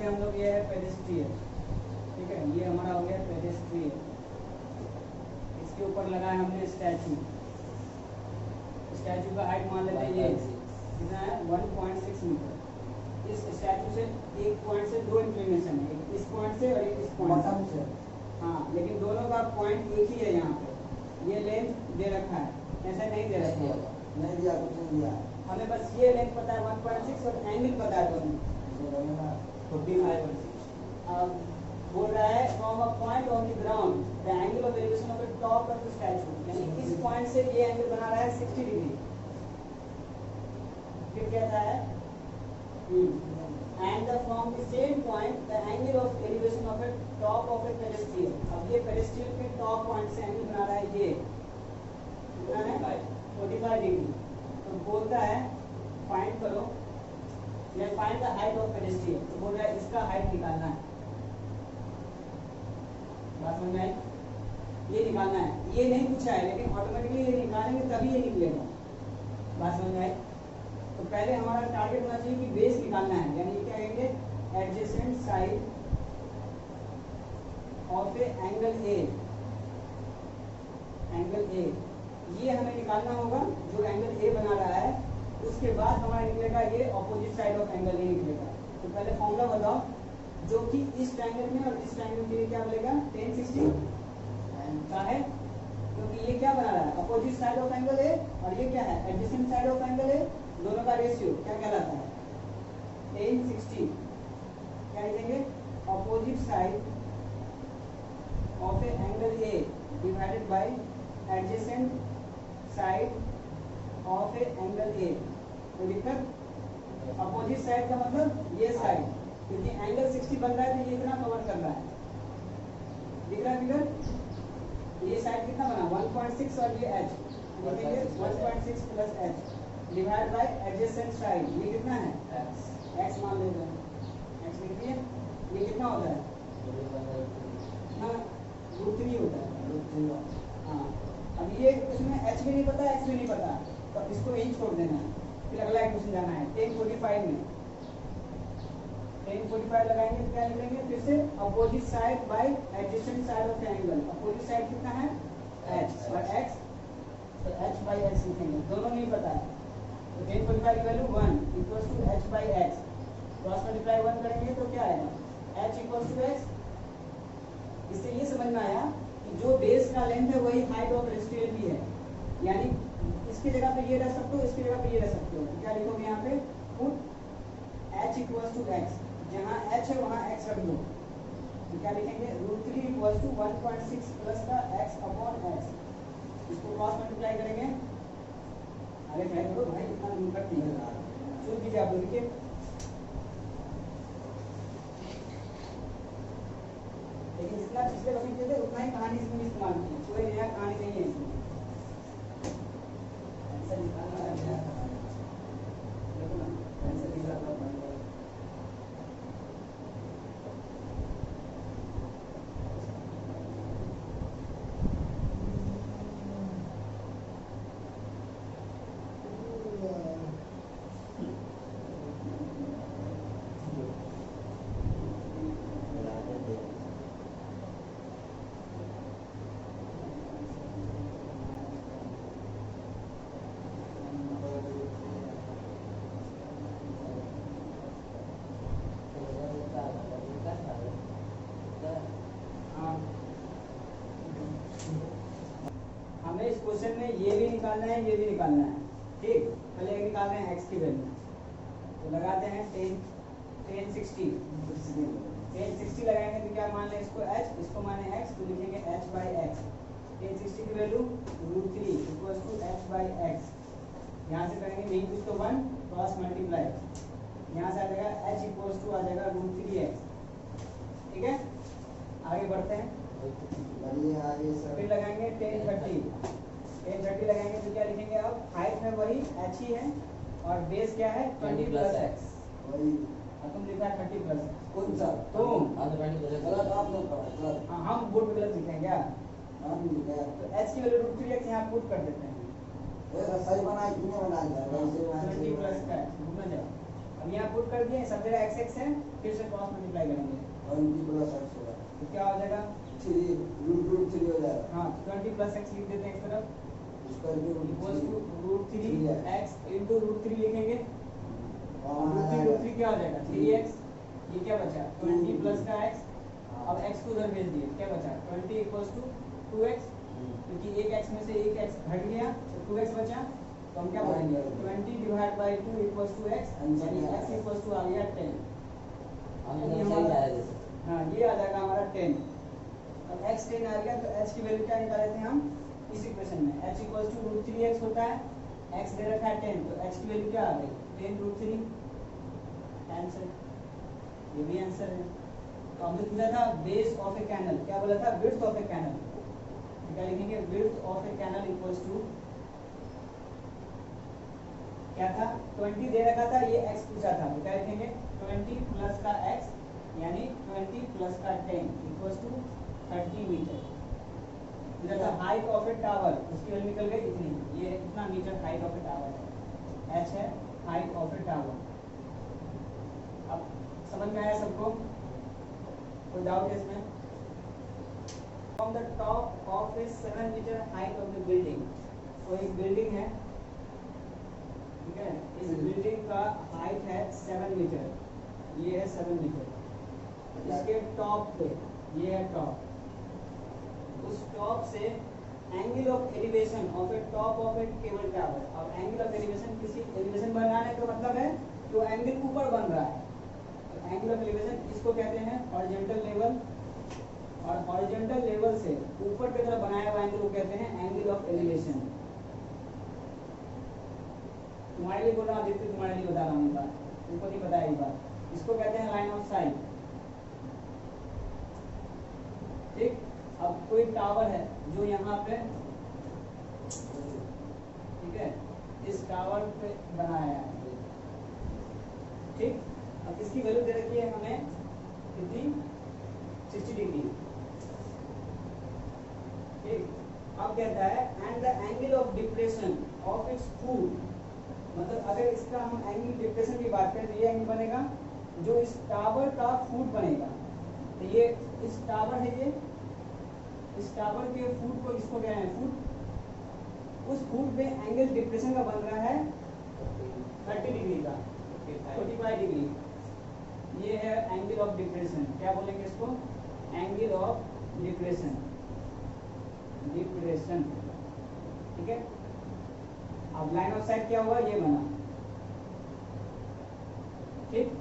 गया हम लोग, ये है पेडेस्ट्रियन, ठीक है, ये हमारा हो गया पेडेस्ट्रियन। इसके ऊपर लगाया हमने स्टैचू, स्टैचू का हाइट मान लेते हैं ये कितना है 1.6 मीटर। इस स्टैचू से एक पॉइंट से दो इंक्लिनेशन है, एक इस पॉइंट से और एक इस पॉइंट से। हाँ, लेकिन दोनों का पॉइंट एक ही है। यहाँ पे ये लेंथ दे रखा है, ऐसा नहीं दे रखा है, नहीं दिया, कुछ नहीं दिया हमें बस ये लेंथ पता है 1.6 और एंगल पता है दोनों 45। अब बोल रहा है from a point on the ground the angle of elevation of the top of the statue, यानी इस पॉइंट से ये एंगल बना रहा है 60 डिग्री। फिर कहता है and from the same point the angle of elevation of the top of the pedestrian. अब ये पेडेस्ट्रियन के टॉप पॉइंट से एंगल बना रहा है ये कितना है 45 डिग्री। तो बोलता है फाइंड करो, या find the height of pedestrian. तो बोल रहा है इसका हाइट निकालना है, बात समझ में आई? ये निकालना है, ये नहीं पूछा है लेकिन ऑटोमेटिकली ये निकालेंगे तभी ये निकलेगा। बात समझ में आई? तो पहले हमारा टारगेट होना चाहिए कि बेस निकालना है, यानी क्या कहेंगे adjacent side of A angle A, angle A ये हमें निकालना होगा। जो एंगल ए बना रहा है उसके बाद हमारा निकलेगा ये opposite side of angle A निकलेगा। तो पहले फॉर्मूला बताओ, जो कि इस ट्रायंगल में और इस ट्रायंगल के लिए क्या मिलेगा 10 60 का है, क्योंकि ये क्या बना रहा है opposite side of angle A और ये क्या है adjacent side of angle A. दोनों का रेशियो क्या कहलाता है 10 60। क्या लिखेंगे opposite side of A angle A divided by adjacent side of A angle A. तो दिक्कत अपोजिट साइड का मतलब ये साइड, क्योंकि एंगल 60 बन रहा है तो ये इतना कवर कर रहा है, दिख रहा है फिगर। ये साइड कितना बना 1.6 और ये h लिखेंगे 1.6 plus h divide by adjacent side, ये कितना है x मान लेते हैं, x लिख दिए। ये कितना होता है ना √3 होता है। हाँ, अब ये इसमें h भी नहीं पता x भी नहीं पता, तो इसको यही छोड़ देना है। फिर अगला क्वेश्चन जाना है 1045 में। 1045 लगाएंगे तो क्या लिखेंगे फिर से opposite side by adjacent side of angle. Opposite side कितना है h और x, तो h बाय x लिखेंगे, दोनों नहीं पता है। तो 1045 की value 1 equals to h by x, cross multiply 1 करेंगे तो क्या आएगा h इक्वल्स टू x। इससे ये समझ में आया कि जो बेस का लेंथ है वही हाइट ऑफ पेडेस्ट्रियन भी है, यानी इसकी जगह पे ये रख सकते हो, इसकी जगह पे ये रख सकते हो। क्या लिखोगे यहाँ पे put h equals to x, जहाँ h है वहाँ x रख लो। तो क्या लिखेंगे √3 इक्वल्स टू 1.6 प्लस का x अपॉन x। इसको क्रॉस मल्टीप्लाई करेंगे, अरे ट्राई करो भाई, इतना निकट नहीं है, शुरू कीजिए आप लोग। लिखिए लेकिन जितना पिछले क्वेश्चन किए थे उतना ही कहानी इसमें भी इस्तेमाल की, कोई नया कहानी नहीं है इसमें। आंसर निकालना है, देखो ना आंसर निकालना है। हमें इस क्वेश्चन में ये भी निकालना है, ये भी निकालना है, ठीक। पहले निकाल रहे हैं x की वैल्यू, तो लगाते हैं 10 60 लगाएंगे तो क्या मान लें इसको h, इसको माने x, तो लिखेंगे h बाई x। 10 60 की value √3 equals to h by x। यहाँ से करेंगे नहीं कुछ तो 1 क्रॉस मल्टीप्लाई, यहाँ से आ जाएगा h इक्वल्स टू आ जाएगा √3x, ठीक है। आगे बढ़ते हैं, फिर लगाएंगे 10 30 लगाएंगे तो क्या लिखेंगे अब हाइट में वही h ही है और बेस क्या है 20 प्लस x, वही तुम लिखा है 30 प्लस कौन सा तुम गलत आप लोग का। हाँ, हम बोर्ड पे गलत लिखेंगे क्या, हम लिखा है तो h की वैल्यू √3x यहाँ पुट कर देते हैं। ये सही बनाए कि नहीं बनाया 20 प्लस का घूमने जाओ अब यहाँ पुट कर दिए, सब जगह x x है, फिर से क्रॉस मल्टीप्लाई करेंगे 20 प्लस x होगा, तो क्या हो जाएगा 3 रूट 3 हो जाएगा। हाँ 20 प्लस x लिख देते हैं एक तरफ, उसका equals to root 3 3x x into root 3 लिखेंगे, रूट 3 क्या हो जाएगा 3x, ये क्या बचा 20 प्लस का x, अब x को उधर भेज दिए, क्या बचा 20 इक्वल्स टू 2x, क्योंकि एक x में से एक x हट गया तो 2x बचा, तो हम क्या बोलेंगे 20 divide by 2 equals to x, यानी x इक्वल्स टू आ गया 10। यानी हमारा हाँ ये आ जाएगा हमारा 10। अब x 10 आ गया तो h की वैल्यू क्या निकाले थे हम इस इक्वेशन में, h equals to root 3x होता है, x दे रखा है 10, तो h की वैल्यू क्या आ गई 10 रूट 3, आंसर, ये भी आंसर है। तो हमने पूछा था बेस ऑफ ए कैनल, क्या बोला था विड्थ ऑफ ए कैनल, क्या लिखेंगे width of a canal equals to क्या था 20 दे रखा था, ये x पूछा था, तो क्या लिखेंगे 20 प्लस का x यानी 20 प्लस का 10 इक्वल्स टू 30 मीटर। इधर था हाइट ऑफ ए टावर, उसकी वैल्यू निकल गई इतनी, ये इतना metre height of a tower है, h है हाइट ऑफ ए टावर। अब समझ में आया सबको, कोई डाउट है इसमें? From the top of a 7 metre height of the building, तो एक बिल्डिंग है, ठीक है, इस बिल्डिंग का हाइट है 7 मीटर, ये है 7 मीटर, इसके टॉप पे ये है टॉप, उस टॉप से angle of elevation of A top of A cable tower, और एंगल ऑफ एलिवेशन किसी एलिवेशन बनाने का मतलब है जो एंगल ऊपर बन रहा है, तो एंगल ऑफ एलिवेशन इसको कहते हैं हॉरिजॉन्टल लेवल, और हॉरिजॉन्टल लेवल से ऊपर की तरफ बनाया हुआ एंगल को कहते हैं एंगल ऑफ एलिवेशन। तुम्हारे लिए बोल रहा हूँ आदित्य, तुम्हारे लिए बता रहा हूँ बात, तुमको नहीं पता है बात, इसको कहते हैं लाइन ऑफ साइट। ठीक, अब कोई टावर है जो यहाँ पे, ठीक है, इस टावर पे बनाया है, ठीक, अब इसकी वैल्यू दे रखी है हमें कितनी 60 डिग्री, ठीक। अब कहता है and the angle of depression of its foot, मतलब अगर इसका हम एंगल डिप्रेशन की बात करें तो ये एंगल बनेगा जो इस टावर का फूट बनेगा, तो ये इस टावर है, ये इस टावर के फूट को इसको क्या है फूट, उस फूट पे एंगल डिप्रेशन का बन रहा है 30 डिग्री का, 45 डिग्री, ये है एंगल ऑफ डिप्रेशन, क्या बोलेंगे इसको एंगल ऑफ डिप्रेशन, डिप्रेशन, ठीक है। अब लाइन ऑफ साइट क्या हुआ, ये बना, ठीक,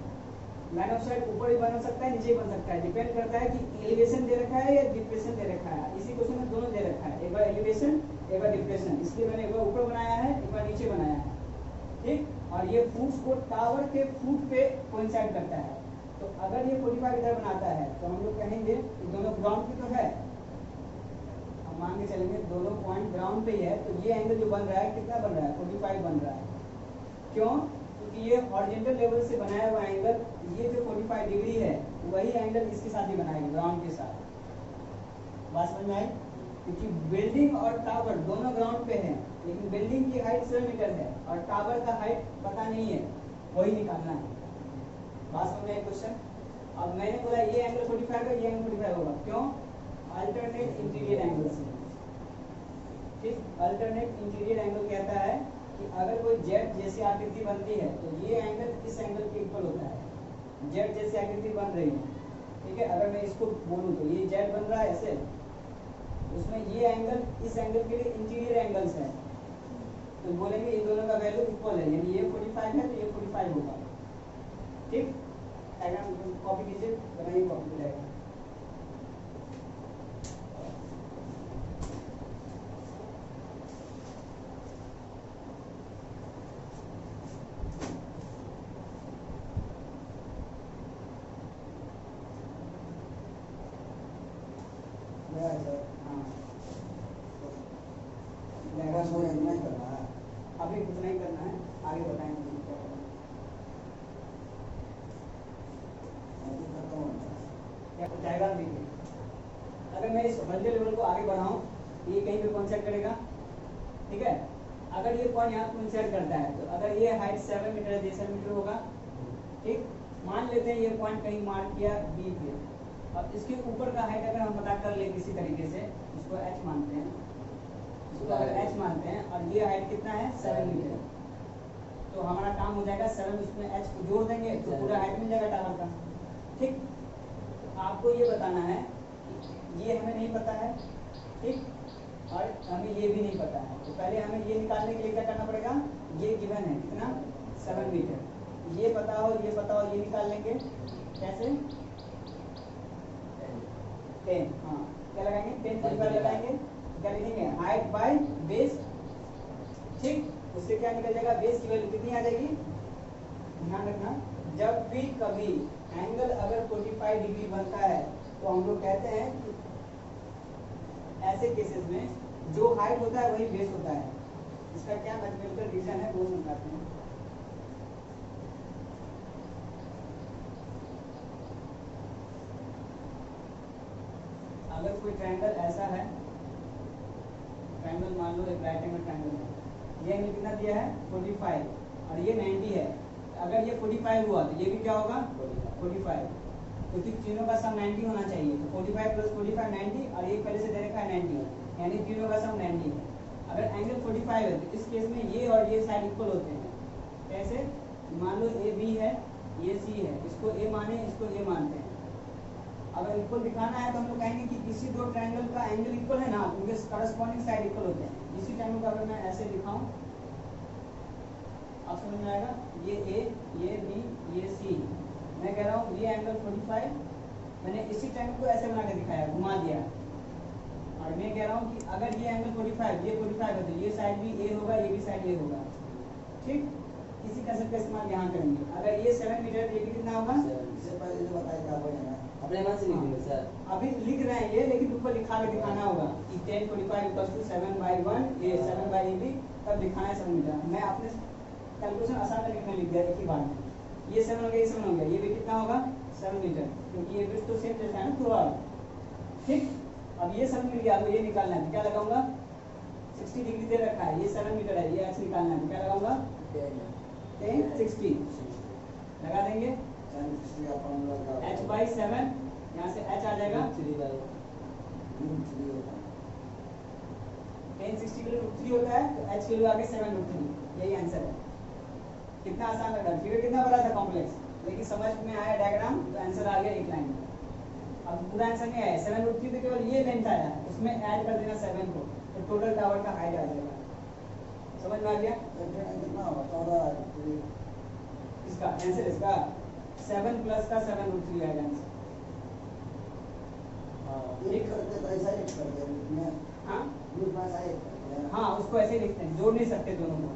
लाइन ऑफ साइट ऊपर ही बन सकता है नीचे ही बन सकता है, डिपेंड करता है कि एलिवेशन दे रखा है या डिप्रेशन दे रखा है, इसी क्वेश्चन में दोनों दे रखा है, एक बार एलिवेशन एक बार डिप्रेशन, इसलिए मैंने एक बार ऊपर बनाया है एक बार नीचे बनाया है, ठीक, और ये फूट्स को टावर के फूट पे कोइंसाइड करता है, तो अगर ये 45 इधर बनाता है तो हम लोग कहेंगे कि दोनों ग्राउंड पे तो है, हम मान के चलेंगे दोनों पॉइंट ग्राउंड पे ही है, तो ये एंगल जो बन रहा है कितना बन रहा है 45 बन रहा है, क्यों, क्योंकि ये हॉरिजॉन्टल लेवल से बनाया हुआ एंगल, ये जो 45 डिग्री है वही एंगल इसके साथ ही बनाएगा ग्राउंड के साथ, बात समझ में आई, क्योंकि बिल्डिंग और टावर दोनों ग्राउंड पे हैं, लेकिन बिल्डिंग की हाइट 7 मीटर है और टावर का हाइट पता नहीं है, वही निकालना है, बात समझ में आई क्वेश्चन। अब मैंने बोला ये एंगल 45 है, ये एंगल 45 होगा, क्यों, अल्टरनेट इंटीरियर एंगल से, ठीक, अल्टरनेट इंटीरियर एंगल कहता है कि अगर कोई जेट जैसी आकृति बनती है तो ये एंगल इस एंगल के इक्वल होता है, जेट जैसी आकृति बन रही है, ठीक है, अगर मैं इसको बोलूं तो ये जेट बन रहा है ऐसे, उसमें ये एंगल इस एंगल के लिए इंटीरियर एंगल्स है, तो बोलेंगे इन दोनों का वैल्यू इक्वल है, यानी ये 45 है तो ये 45 होगा, ठीक, डायग्राम कॉपी कीजिए, बनाइए कॉपी पे डायग्राम। अभी कुछ नहीं करना है, आगे बताएंगे क्या करना है, डायग्राम देखिए, अगर मैं इस हॉरिजॉन्टल लेवल को आगे बढ़ाऊं ये कहीं पे कोइंसाइड करेगा, ठीक है, अगर ये पॉइंट यहाँ कोइंसाइड करता है तो अगर ये हाइट 7 मीटर है 7 मीटर होगा, ठीक, मान लेते हैं ये पॉइंट कहीं मार्क किया बी पे। अब इसके ऊपर का हाइट अगर हम पता कर ले किसी तरीके से, इसको h मानते हैं, इसको अगर h मानते हैं और ये हाइट कितना है 7 मीटर, तो हमारा काम हो जाएगा 7, उसमें h को जोड़ देंगे तो पूरा हाइट मिल जाएगा टावर का। ठीक, आपको ये बताना है कि ये हमें नहीं पता है, ठीक, और हमें ये भी नहीं पता है, तो पहले हमें ये निकालने के लिए क्या करना पड़ेगा, ये गिवन है कितना 7 मीटर, ये पता हो ये पता हो, ये निकाल लेंगे कैसे 10, हाँ क्या लगाएंगे 10 पर लगाएंगे, क्या लिखेंगे हाइट बाय बेस। ठीक, उससे क्या निकल जाएगा, बेस की वैल्यू कितनी आ जाएगी, ध्यान रखना जब भी कभी एंगल अगर 45 डिग्री बनता है तो हम लोग कहते हैं कि ऐसे केसेस में जो हाइट होता है वही बेस होता है। इसका क्या मैथमेटिकल रीजन है वो समझाते हैं। अगर कोई ट्रायंगल ऐसा है, ट्रायंगल मान लो एक राइट एंगल ट्रायंगल है, ये एंगल कितना दिया है 45 और ये 90 है, अगर ये 45 हुआ तो ये भी क्या होगा 45, क्योंकि तीनों का सम 90 होना चाहिए, तो 45 प्लस 45 90 और ये पहले से दे रखा है 90, यानी तीनों का सम 90 है। अगर एंगल 45 है तो इस केस में ये और ये साइड इक्वल होते हैं। कैसे, मान लो ए बी है ये सी है, इसको ए माने इसको ए मानते हैं। अगर इक्वल दिखाना है तो हम लोग कहेंगे कि किसी दो ट्रायंगल का एंगल इक्वल है ना, उनके करस्पॉन्डिंग साइड इक्वल होते हैं। इसी ट्रायंगल को अगर मैं ऐसे दिखाऊं आप समझ में आएगा, ये ए ये बी ये सी, मैं कह रहा हूँ ये एंगल 45, मैंने इसी ट्रायंगल को ऐसे बना के दिखाया, घुमा दिया, और मैं कह रहा हूँ कि अगर ये एंगल 45 ये 45 है तो ये साइड भी ए होगा ये भी साइड ए होगा। ठीक, इसी कंसेप्ट का इस्तेमाल यहाँ करेंगे। अगर ये 7 मीटर तो ये भी कितना होगा, इससे पहले जो बताया क्या पड़ेगा अपने मन से लिख देंगे सर। अभी लिख रहे हैं ये, लेकिन ऊपर लिखा के दिखाना होगा कि 10 45 इक्वल्स टू 7/1, ये 7/AB, तब दिखाना है 7 मीटर। मैं अपने कैलकुलेशन आसान तरीके में लिख दिया एक ही बार में, ये 7 हो गया ये 7 हो गया, ये भी कितना होगा 7 मीटर, क्योंकि ये विड्थ तो सेम रहता है ना थ्रू आउट। ठीक, अब ये 7 मिल गया, तो ये निकालना है, क्या लगाऊंगा 60 डिग्री दे रखा है, ये 7 मीटर है, ये h निकालना है, क्या लगाऊंगा 10 60 लगा देंगे, h/7, यहाँ से h आ जाएगा 10 60 के लिए √3 होता है, तो h के लिए आगे 7√3, यही आंसर है। कितना आसान लग रहा है, फिगर कितना बड़ा था कॉम्प्लेक्स, लेकिन समझ में आया डायग्राम तो आंसर आ गया एक लाइन में। अब पूरा आंसर नहीं आया, 7√3 तो केवल ये लेंथ आया, उसमें ऐड कर देना 7 को, तो टोटल टावर का हाइट आ जाएगा। समझ में आ गया, कितना होगा 14, इसका आंसर इसका 7 प्लस का 7√3 आएगा आंसर। एक करते तो ऐसा ही कर दिया, हाँ ग्रुप में ऐसा ही कर दिया। हाँ, उसको ऐसे लिखते हैं, जोड़ नहीं सकते दोनों को,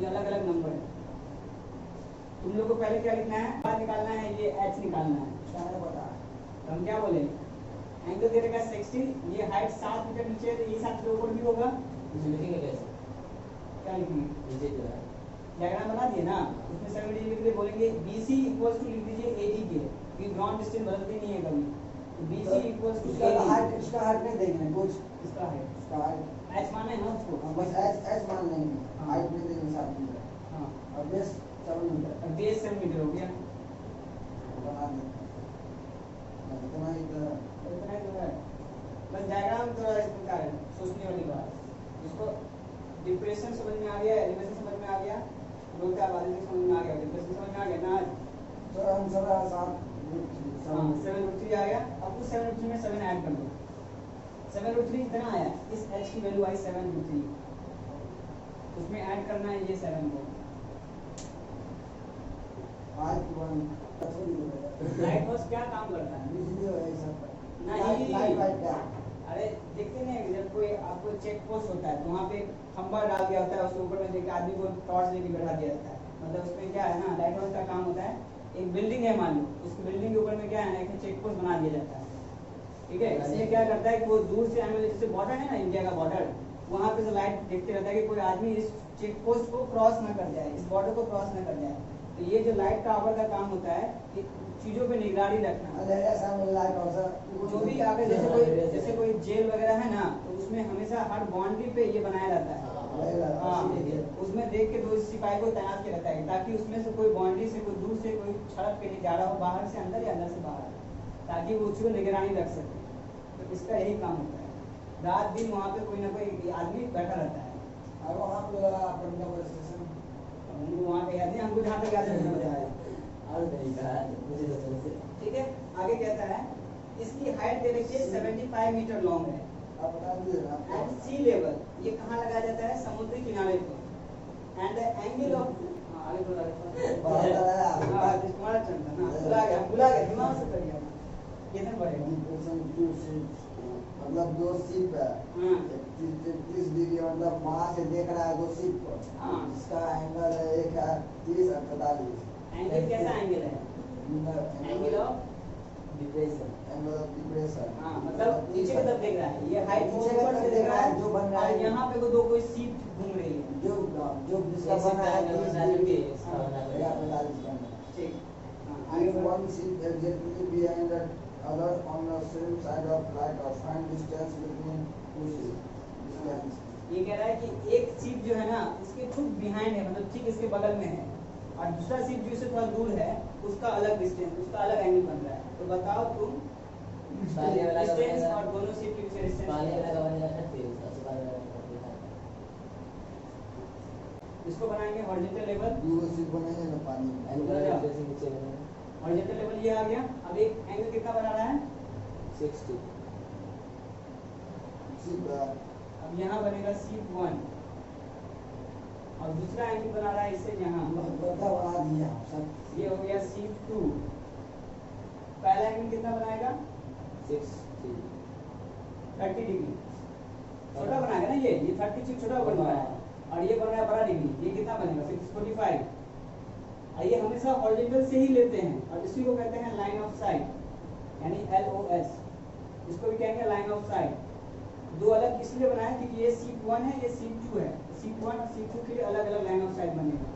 ये अलग अलग नंबर है। तुम लोग को पहले क्या लिखना है, बात निकालना है, ये h निकालना है। क्या है पता है? तो हम क्या बोले, एंगल दे रखा 60, ये हाइट 7 मीटर नीचे है, तो ये 7 के ऊपर भी होगा, लिखेंगे कैसे, क्या लिखेंगे, नीचे जो है डायग्राम बना दिए ना, उसमें 70 लिख लिए, बोलेंगे BC इक्वल्स टू लिख दीजिए AD के, ये ग्राउंड डिस्टेंस बदलती नहीं है कभी, तो BC इक्वल्स टू इसका AD, हाइट नहीं देंगे कुछ, इसका हाइट इसका हाइट h माना है ना उसको, बस एच मान लेंगे, हाइट नहीं देंगे 7 मीटर हाँ, और बेस 7 मीटर अब बेस 7 मीटर हो गया, बना देंगे। इतना ही तो इतना ही तो है, बस डायग्राम थोड़ा इस प्रकार है, सोचने वाली बात। इसको डिप्रेशन समझ में आ गया, एलिवेशन समझ में आ गया, लोग क्या बात समझ में आ गया, डिप्रेशन समझ में आ गया ना, सर हम सब साथ हाँ 7√3 आ गया। अब उस 7√3 में 7 ऐड कर दो, 7√3 इतना आया, इस h की वैल्यू आई 7√3, उसमें ऐड करना है ये 7 को। हाइट 1 लाइट हाउस क्या काम करता है, बिजली है सब नहीं। लाइट क्या अरे देखते नहीं, जब कोई आपको चेक पोस्ट होता है तो वहाँ पे खंबा डाल दिया होता है, उसके ऊपर में देखिए आदमी को टॉर्च लेके बैठा दिया जाता है, मतलब उसमें क्या है ना, लाइट हाउस का काम होता है, एक बिल्डिंग है मान लो, उस बिल्डिंग के ऊपर में क्या है ना, एक चेक पोस्ट बना दिया जाता है। ठीक है, इसमें क्या करता है कि वो दूर से आने वाले, जैसे बॉर्डर है ना इंडिया का बॉर्डर, वहाँ पे से लाइट देखते रहता है कि कोई आदमी इस चेक पोस्ट को क्रॉस ना कर जाए, इस बॉर्डर को क्रॉस ना कर जाए। तो ये जो लाइट टावर का काम होता है कि चीजों पे निगरानी रखना, अंधेरे सामने लाइट और जो भी आगे जैसे कोई जेल वगैरह है ना, तो उसमें हमेशा हर बाउंड्री पे ये बनाया रहता है, लगेगा, हाँ, अस्सी डिग्री। उसमें देख के दो सिपाही को तैनात किया रहता है ताकि उसमें से कोई बाउंड्री से कोई दूर से कोई सड़क पे नहीं जा रहा हो, बाहर से अंदर या अंदर से बाहर, ताकि वो उसको निगरानी रख सके। तो इसका यही काम होता है। रात दिन वहाँ पे कोई ना कोई आदमी बैठा रहता है। और वहाँ पे पटना पुलिस स्टेशन हमको वहाँ पे याद नहीं, हमको जहाँ तक याद है समझ आया। और नहीं कहा मुझे तो समझ से ठीक है, आगे कहता है इसकी हाइट दे रखी है 75 मीटर लॉन्ग है। आप बता दीजिए ना एंड आपको। सी लेवल, ये कहाँ लगाया जाता है? समुद्री किनारे पर। एंड द एंगल ऑफ आगे बोला बहुत है आप। हाँ, तुम्हारा चलता ना, भुला गया दिमाग से कर गया। कितना पड़ेगा? डिप्रेशन 2 सीट मतलब 2 सीट है। हाँ 30 डिग्री मतलब वहाँ से देख रहा है 2 सीट पर। हाँ। इसका एंगल है एक है 30 और 45। एंगल कैसा एंगल है? Angle of depression angle of depression. हाँ, मतलब नीचे की तरफ देख रहा है, ये हाइट नीचे की ऊपर तरफ से देख रहा है जो बन रहा और है। यहाँ पे दो कोई सीट घूम रही है। जो जिसका जैसे बना है triangle 30 बना डिग्री के इसका बना है। या 45 का है। ठीक, हाँ, आगे If बढ़ो। one seat exactly behind the other on the same side of like a find distance between two seats. Distance. ये कह रहा है कि एक सीट जो है ना इसके ठीक बिहाइंड है, मतलब ठीक इसके बगल में है, और दूसरा सीट जो इससे थोड़ा दूर है उसका अलग डिस्टेंस, उसका अलग एंगल बन रहा है। तो बताओ तुम पानी वाला का डिस्टेंस बनेगा। और दोनों सीट के बीच का डिस्टेंस पानी वाला क्या का है? बनेगा 30 उसका वाला का बनेगा। इसको बनाएंगे हॉरिजॉन्टल लेवल। दो seat बनेंगे ना पानी में। एंगल डिप्रेशन नीचे बनेगा हॉरिजॉन्टल लेवल ये आ गया। अब एक एंगल कितना बना रहा है? 60 Seat अब यहाँ बनेगा सीट 1 और दूसरा एंगल बना रहा है इससे यहाँ, बता बना दिया सब। ये हो गया सीट 2। पहला एंगल कितना बनाएगा? 60 30 डिग्री। छोटा बनाएगा ना, ये 30 से छोटा बन रहा है और ये बन रहा है बड़ा डिग्री। ये कितना बनेगा? 45। और ये हमेशा हॉरिजॉन्टल से ही लेते हैं और इसी को कहते हैं लाइन ऑफ साइट, यानी LOS। इसको भी कहेंगे लाइन ऑफ साइट। दो अलग इसलिए बनाया क्योंकि ये सीट 1 है, ये सीट 2 है। सीट 1 और सीट 2 के लिए अलग अलग लाइन ऑफ साइट बनेगा।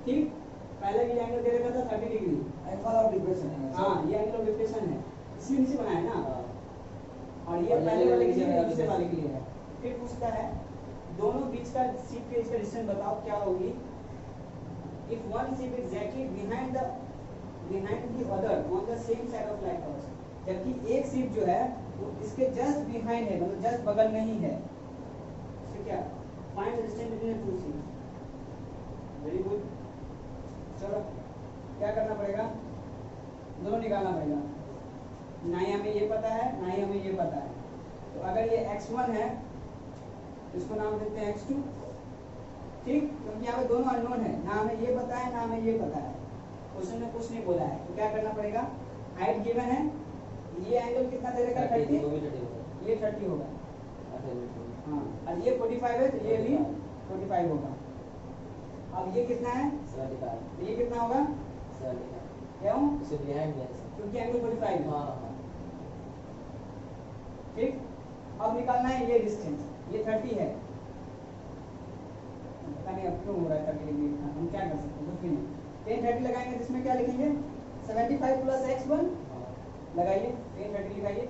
ठीक, पहले भी एंगल दे रखा था 30 डिग्री। एंगल ऑफ डिप्रेशन है। हाँ, ये एंगल ऑफ डिप्रेशन है, इसलिए नीचे बनाया है ना। और ये और ये पहले वाले के लिए वाले दूसरे वाले के लिए है। फिर पूछता है दोनों बीच का सीट के इसका डिस्टेंस बताओ क्या होगी? If one seat exactly behind the other on the same side of light house, जबकि एक सीट जो है वो इसके जस्ट बिहाइंड है, मतलब जस्ट बगल में ही है। तो क्या find the distance between the two seats. Very good. चलो क्या करना पड़ेगा? दोनों निकालना पड़ेगा। ना ही हमें ये पता है ना ही हमें ये पता है। तो अगर ये x1 है इसको नाम देते हैं x2। ठीक, क्योंकि यहाँ पे दोनों अननोन है, ना हमें ये पता है ना हमें ये पता है। क्वेश्चन में कुछ नहीं बोला है, तो क्या करना पड़ेगा? हाइट गिवन है, ये एंगल कितना दे रखा है? 30। ये 30 होगा। हाँ, और ये 45 है तो ये भी 45 होगा। अब ये कितना है? 75 तो ये कितना होगा? 75 क्यों? इसे बिहाइंड में क्योंकि एंगल 45 है। हां ठीक, अब निकालना है ये डिस्टेंस। ये 30 है, पता नहीं अब क्यों हो रहा है 30 डिग्री। हम क्या कर सकते हैं? कुछ भी नहीं। 10 30 लगाएंगे तो इसमें क्या लिखेंगे? 75 प्लस x1 लगाइए, 10 30 लिखाइए।